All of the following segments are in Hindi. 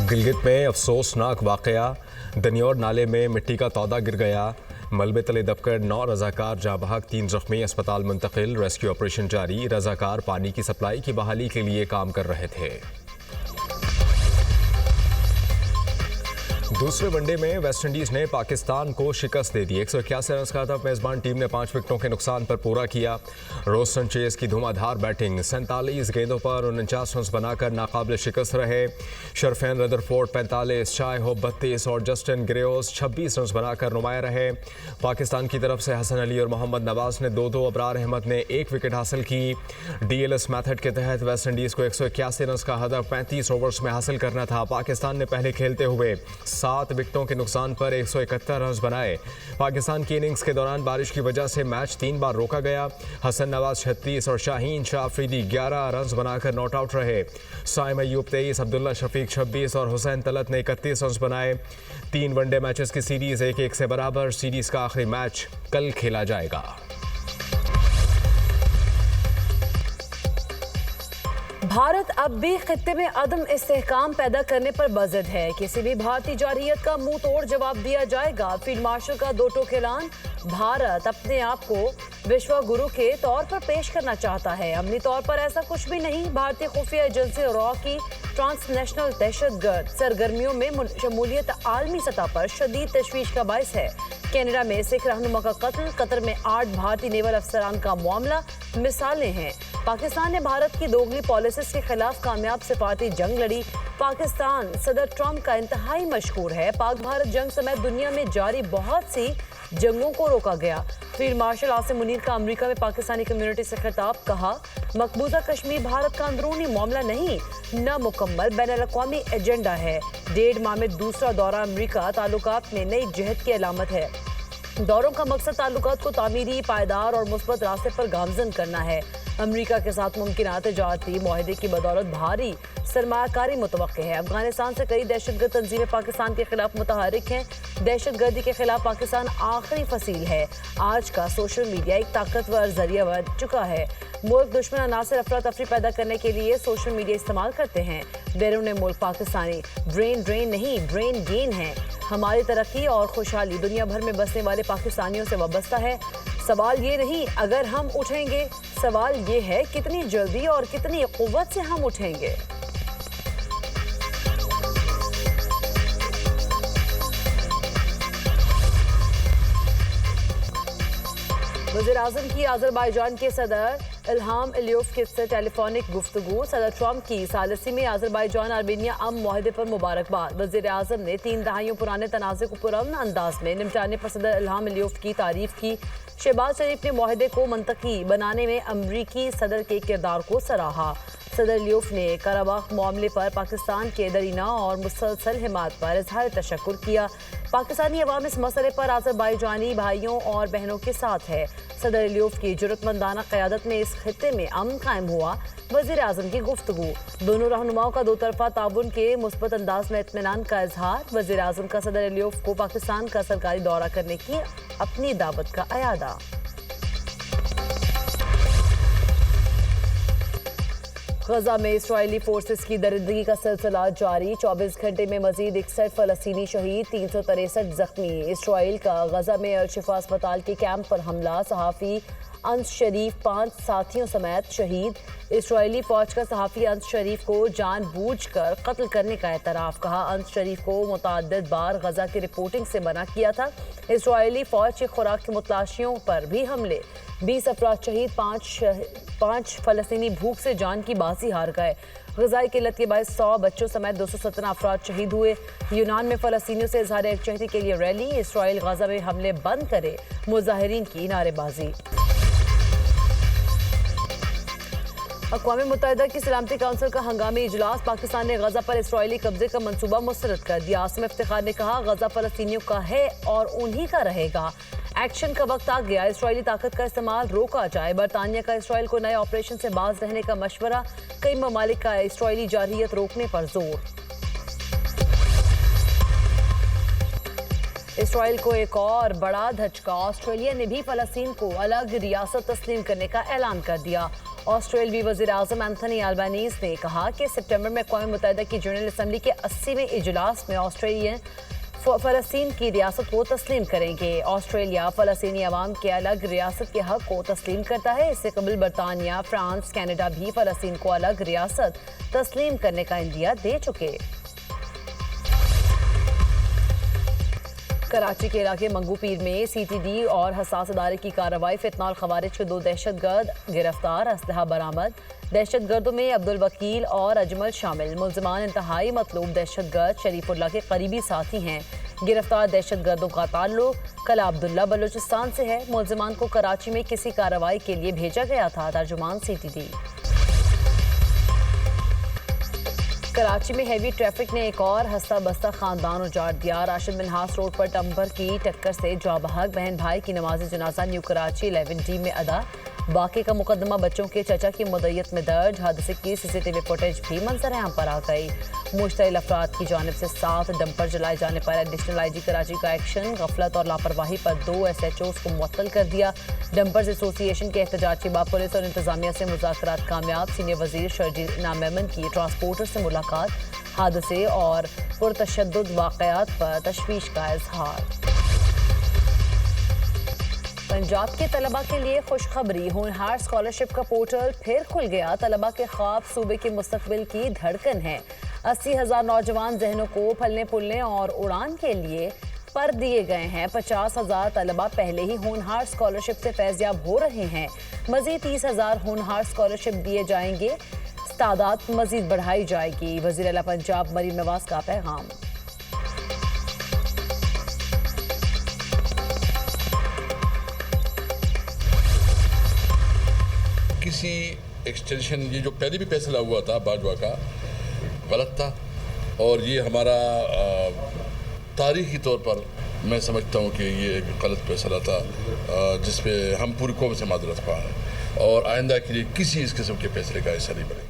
गिलगित में अफसोसनाक वाकया, दनियोर नाले में मिट्टी का तौदा गिर गया। मलबे तले दबकर 9 रजाकार जाँ बहक, 3 जख्मी अस्पताल मुंतकिल। रेस्क्यू ऑपरेशन जारी। रजाकार पानी की सप्लाई की बहाली के लिए काम कर रहे थे। दूसरे वनडे में वेस्टइंडीज ने पाकिस्तान को शिकस्त दे दी। 181 रन का हदफ मेजबान टीम ने 5 विकेटों के नुकसान पर पूरा किया। रोस्टन चेस की धुआंधार बैटिंग, 47 गेंदों पर 49 रन बनाकर नाकाबिल शिकस्त रहे। शरफेन रदरफोर्ड 45, शाय होप 32 और जस्टिन ग्रेओस 26 रन बनाकर नुमाया रहे। पाकिस्तान की तरफ से हसन अली और मोहम्मद नवाज ने 2-2, अबरार अहमद ने 1 विकेट हासिल की। DLS मेथड के तहत वेस्टइंडीज को 181 रन का हदफ 35 ओवर्स में हासिल करना था। पाकिस्तान ने पहले खेलते हुए 7 विकेटों के नुकसान पर 171 रन बनाए। पाकिस्तान की इनिंग्स के दौरान बारिश की वजह से मैच 3 बार रोका गया। हसन नवाज 36 और शाहीन शाह अफरीदी 11 रन बनाकर नॉट आउट रहे। साइम अयूब 23, अब्दुल्ला शफीक 26 और हुसैन तलत ने 31 रन बनाए। 3 वनडे मैचेस की सीरीज 1-1 से बराबर। सीरीज का आखिरी मैच कल खेला जाएगा। भारत अब भी खित्ते में अदम इस्तेहकाम पैदा करने पर बज़द है। किसी भी भारतीय जारहियत का मुंह तोड़ जवाब दिया जाएगा। फील्ड मार्शल का 2 टोक ऐलान। भारत अपने आप को विश्व गुरु के तौर पर पेश करना चाहता है। अमली तौर पर ऐसा कुछ भी नहीं। भारतीय खुफिया एजेंसी रॉ की ट्रांसनेशनल दहशतगर्द सरगर्मियों में शमूलियत आलमी सतह पर शदीद तशवीश का बायस है। कनाडा में सिख रहनुमा का कत्ल, कतर में 8 भारतीय नेवल अफसरान का मामला मिसालें हैं। पाकिस्तान ने भारत की दोगली पॉलिसीज के खिलाफ कामयाब सिफारती जंग लड़ी। पाकिस्तान सदर ट्रंप का इंतहाई मशहूर है। पाक भारत जंग समेत दुनिया में जारी बहुत सी जंगों को रोका गया। फील्ड मार्शल आसिम मुनीर का अमेरिका में पाकिस्तानी कम्युनिटी से खिताब, कहा मकबूजा कश्मीर भारत का अंदरूनी मामला नहीं, नामुकम्मल बैनुल-अक़वामी एजेंडा है। 1.5 माह में दूसरा दौरा अमेरिका ताल्लुकात में नई जहद की अलामत है। दौरों का मकसद ताल्लुकात को तामीरी, पायदार और मुस्बत रास्ते पर गामजन करना है। अमेरिका के साथ मुमकिन तजारती मुआहदे की बदौलत भारी सरमायाकारी मुतवक्के है। अफगानिस्तान से कई दहशतगर्द तंजीमें पाकिस्तान के खिलाफ मुतहरिक हैं। दहशतगर्दी के खिलाफ पाकिस्तान आखिरी फसील है। आज का सोशल मीडिया एक ताकतवर जरिया बन चुका है। मुल्क दुश्मन अनासर अफरा तफरी पैदा करने के लिए सोशल मीडिया इस्तेमाल करते हैं। बैरून मुल्क पाकिस्तानी ब्रेन ड्रेन नहीं, ब्रेन गेन है। हमारी तरक्की और खुशहाली दुनिया भर में बसने वाले पाकिस्तानियों से वाबस्ता है। सवाल ये नहीं अगर हम उठेंगे, सवाल ये है कितनी जल्दी और कितनी कुव्वत से हम उठेंगे। वज़ीर-ए-आज़म की अज़रबैजान के सदर इल्हाम अलियोव के साथ टेलीफोनिक गुफ्तगू। सदर ट्रंप की सालसी में अज़रबैजान आर्मेनिया अमन मुआहदे पर मुबारकबाद। वज़ीर-ए-आज़म ने 3 दहाइयों पुराने तनाज़े को पुरअमन अंदाज में निपटाने पर सदर इल्हाम अलियोव की तारीफ की। शहबाज शरीफ ने मुआहदे को मंतकी बनाने में अमरीकी सदर के किरदार को सराहा। सदर अलियोव ने कराबाख मामले पर पाकिस्तान के दरीना और मुसलसल हिमायत पर इजहार तशक्कुर किया। पाकिस्तानी अवाम इस मसले पर अज़रबैजानी भाइयों और बहनों के साथ है। सदर अलियोव की जुर्रतमंदाना क़यादत में इस खित्ते में अमन कायम हुआ। वज़ीर-ए-आज़म की गुफ्तगू। दोनों रहनुमाओं का 2 तरफ़ा ताउन के मुस्बत अंदाज में इत्मीनान का इजहार। वज़ीर-ए-आज़म का सदर अलियोव को पाकिस्तान का सरकारी दौरा करने की अपनी दावत का अयादा। गजा में इस्राएली फोर्सेस की दरिंदगी का सिलसिला जारी। 24 घंटे में मजीद 61 फलस्तीनी शहीद, 363 जख्मी। इस्राएल का गजा में अल-शिफा अस्पताल के कैंप पर हमला। सहाफ़ी अंस शरीफ 5 साथियों समेत शहीद। इस्राएली फौज का सहाफ़ी अंस शरीफ को जानबूझकर कत्ल करने का एतराफ़। कहा अंस शरीफ को मुतअद्दिद बार गजा की रिपोर्टिंग से मना किया था। इस्राएली फौज की खुराक के मुतलाशियों पर भी हमले। 20 अफराद शहीद, 5 फलस्तीनी भूख से जान की बाजी हार गए। ग़िज़ाई किल्लत के बायस 100 बच्चों समेत 217 अफराद शहीद हुए। यूनान में फ़लस्तीनियों से इज़हार यकजहती के लिए रैली। इस्राएल गजा में हमले बंद करे, मुज़ाहिरीन की नारेबाजी। अक़वाम मुत्तहिदा की सलामती काउंसिल का हंगामी इजलास। पाकिस्तान ने गजा पर इस्राएली कब्जे का मंसूबा मुस्तरद कर दिया। आसिम इफ्तिखार ने कहा गजा फ़लस्तीनियों का है और उन्हीं का रहेगा। एक्शन का वक्त आ गया, इस्राएली ताकत का इस्तेमाल रोका जाए। बरतानिया का इस्राएल को नए ऑपरेशन से बाज रहने का मशवरा। कई ममालिक का इस्राएली जारहियत रोकने पर जोर। इस्राएल को एक और बड़ा धचका। ऑस्ट्रेलिया ने भी फ़लस्तीन को अलग रियासत तस्लीम करने का ऐलान कर दिया। ऑस्ट्रेलियाई वज़ीर आज़म एंथनी अल्बानीज़ ने कहा कि सितंबर में अक़वाम मुत्तहिदा की जनरल असम्बली के 80वें इजलास में ऑस्ट्रेलियन फ़लस्तीन की रियासत को तस्लीम करेंगे। ऑस्ट्रेलिया फ़लस्तीनी अवाम के अलग रियासत के हक़ को तस्लीम करता है। इससे कबल बरतानिया, फ्रांस, कनाडा भी फ़लस्तीन को अलग रियासत तस्लीम करने का इंदिया दे चुके। कराची के इलाके मंगू पीर में CTD और हसास अदारे की कार्रवाई, फितनाल खवारिज के 2 दहशतगर्द गिरफ्तार, असलहा बरामद। दहशतगर्दों में अब्दुल वकील और अजमल शामिल। मुल्ज़िमान इंतहाई मतलूब दहशतगर्द शरीफुल्लाह के करीबी साथी हैं। गिरफ्तार दहशतगर्दों का ताल्लुक कला अब्दुल्ला बलूचिस्तान से है। मुल्ज़िमान को कराची में किसी कार्रवाई के लिए भेजा गया था। तर्जुमान CTD। कराची में हैवी ट्रैफिक ने एक और हंसता बसता खानदान उजाड़ दिया। राशिद मिन्हास रोड पर टंपर की टक्कर से जाबहक बहन भाई की नमाज जनाजा न्यू कराची 11D में अदा। बाकी का मुकदमा बच्चों के चचा की मुद्दत में दर्ज। हादसे की CCTV फुटेज भी मंजर आम पर आ गई। मुश्तइल अफराद की जानिब से 7 डंपर जलाए जाने पर एडिशनल IG कराची का एक्शन। गफलत और लापरवाही पर 2 SHOs को मुअत्तल कर दिया। डंपर्स एसोसिएशन के एहतजाज के बाद पुलिस और इंतजामिया से मुज़ाकरात कामयाब। सीनियर वजीर शर्जील इनाम मेमन की ट्रांसपोर्टर से मुलाकात। हादसे और पुरतशद्दुद वाक़यात पर तशवीश का इजहार। पंजाब के तलबा के लिए खुशखबरी, होनहार स्कॉलरशिप का पोर्टल फिर खुल गया। तलबा के ख्वाब सूबे के मुस्तकबिल की धड़कन है। 80,000 नौजवान जहनों को फलने फूलने और उड़ान के लिए पर दिए गए हैं। 50,000 तलबा पहले ही होनहार स्कॉलरशिप से फैज़याब हो रहे हैं। मज़ीद 30,000 होनहार स्कॉलरशिप दिए जाएंगे। तादाद मज़ीद बढ़ाई जाएगी। वज़ीर आला पंजाब मरीम नवाज का पैगाम। किसी एक्सटेंशन, ये जो पहले भी फैसला हुआ था बाजवा का, गलत था और ये हमारा तारीखी तौर पर मैं समझता हूँ कि ये एक गलत फैसला था जिस पे हम पूरी कौम से माजरत ख़्वाह हैं और आइंदा के लिए किसी इस किस्म के फैसले का हिस्सा नहीं बने।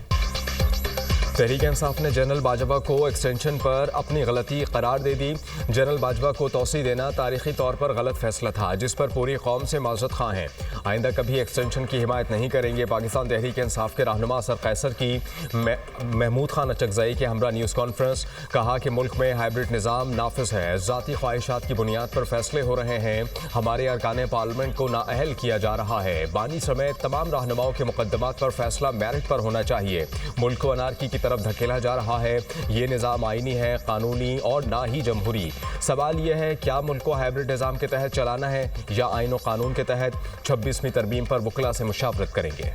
तहरीक इंसाफ ने जनरल बाजवा को एक्सटेंशन पर अपनी गलती करार दे दी। जनरल बाजवा को तौसी देना तारीखी तौर पर गलत फैसला था जिस पर पूरी कौम से माजरत खां हैं। आइंदा कभी एक्सटेंशन की हिमायत नहीं करेंगे। पाकिस्तान तहरीक इंसाफ के रहनुमा असर कैसर की महमूद खान अचकज़ई के हमरा न्यूज़ कॉन्फ्रेंस। कहा कि मुल्क में हाइब्रिड निज़ाम नाफिज है। ज़ाती ख्वाहिशात की बुनियाद पर फैसले हो रहे हैं। हमारे अरकान पार्लियामेंट को नाअहल किया जा रहा है। बानी समेत तमाम रहनुमाओं के मुकदमात पर फैसला मेरिट पर होना चाहिए। मुल्क को अनारकी की तरफ धकेला जा रहा है। ये निज़ाम आईनी है, कानूनी और ना ही जमहूरी। सवाल यह है क्या मुल्क को हाइब्रिड निज़ाम के तहत चलाना है या आईन और कानून के तहत। 26वीं तरमीम पर वकला से मुशावरत करेंगे।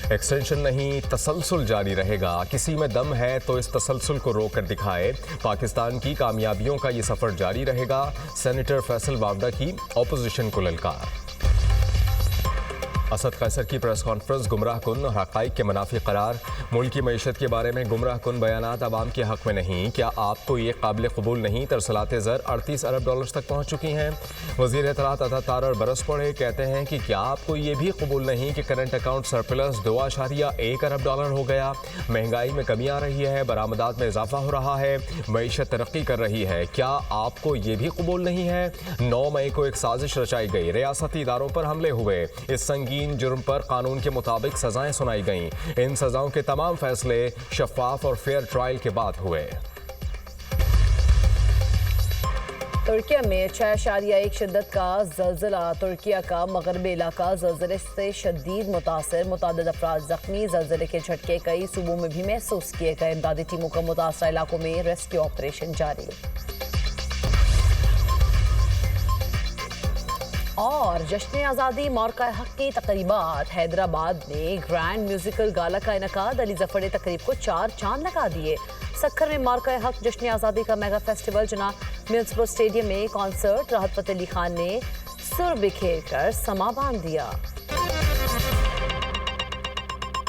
एक्सटेंशन नहीं, तसलसल जारी रहेगा। किसी में दम है तो इस तसलसल को रोक कर दिखाए। पाकिस्तान की कामयाबियों का ये सफ़र जारी रहेगा। सेनेटर फैसल वावडा की ऑपोजिशन को ललकार। असद कैसर की प्रेस कॉन्फ्रेंस, गुमराह कुन और हक़ाइक़ के मुनाफी करार। मुल्क की मईशत के बारे में गुमराह कुन बयानात अवाम के हक़ में नहीं। क्या आपको ये काबिल कबूल नहीं? तरसलात ज़र 38 अरब डॉलर तक पहुँच चुकी हैं। वज़ीर इत्तलात अता तारर बरस पड़े, कहते हैं कि क्या आपको ये भी कबूल नहीं कि करंट अकाउंट सरप्लस 2.1 अरब डॉलर हो गया। महंगाई में कमी आ रही है, बरामदात में इजाफा हो रहा है, मईशत तरक्की कर रही है। क्या आपको ये भी कबूल नहीं है? 9 मई को एक साजिश रचाई गई, रियासती इदारों पर हमले हुए। इस संगीन जुर्म पर कानून के मुताबिक सजाएं सुनाई गईं। इन सजाओं के तमाम फैसले शफाफ और फेयर ट्रायल के बाद हुए। तुर्किया में 6.1 शिद्दत का ज़लज़ला। तुर्किया का मगरबी इलाका ज़लज़ले से शदीद मुतासर, मुतादिद अफराद ज़ख्मी। ज़लज़ले के झटके कई सूबों में भी महसूस किए गए। इमदादी टीमों का मुतासरा इलाकों में रेस्क्यू ऑपरेशन जारी। और जश्न आज़ादी मौका हक की तकरीबात। हैदराबाद में ग्रैंड म्यूजिकल गाला का इनकाद। अली जफर ने तकरीब को 4 चांद लगा दिए। सक्खर में मौका हक जश्न आज़ादी का मेगा फेस्टिवल। जना म्यूनसिपल स्टेडियम में कॉन्सर्ट। राहत फ़तेह अली खान ने सुर बिखेर कर समा बांध दिया।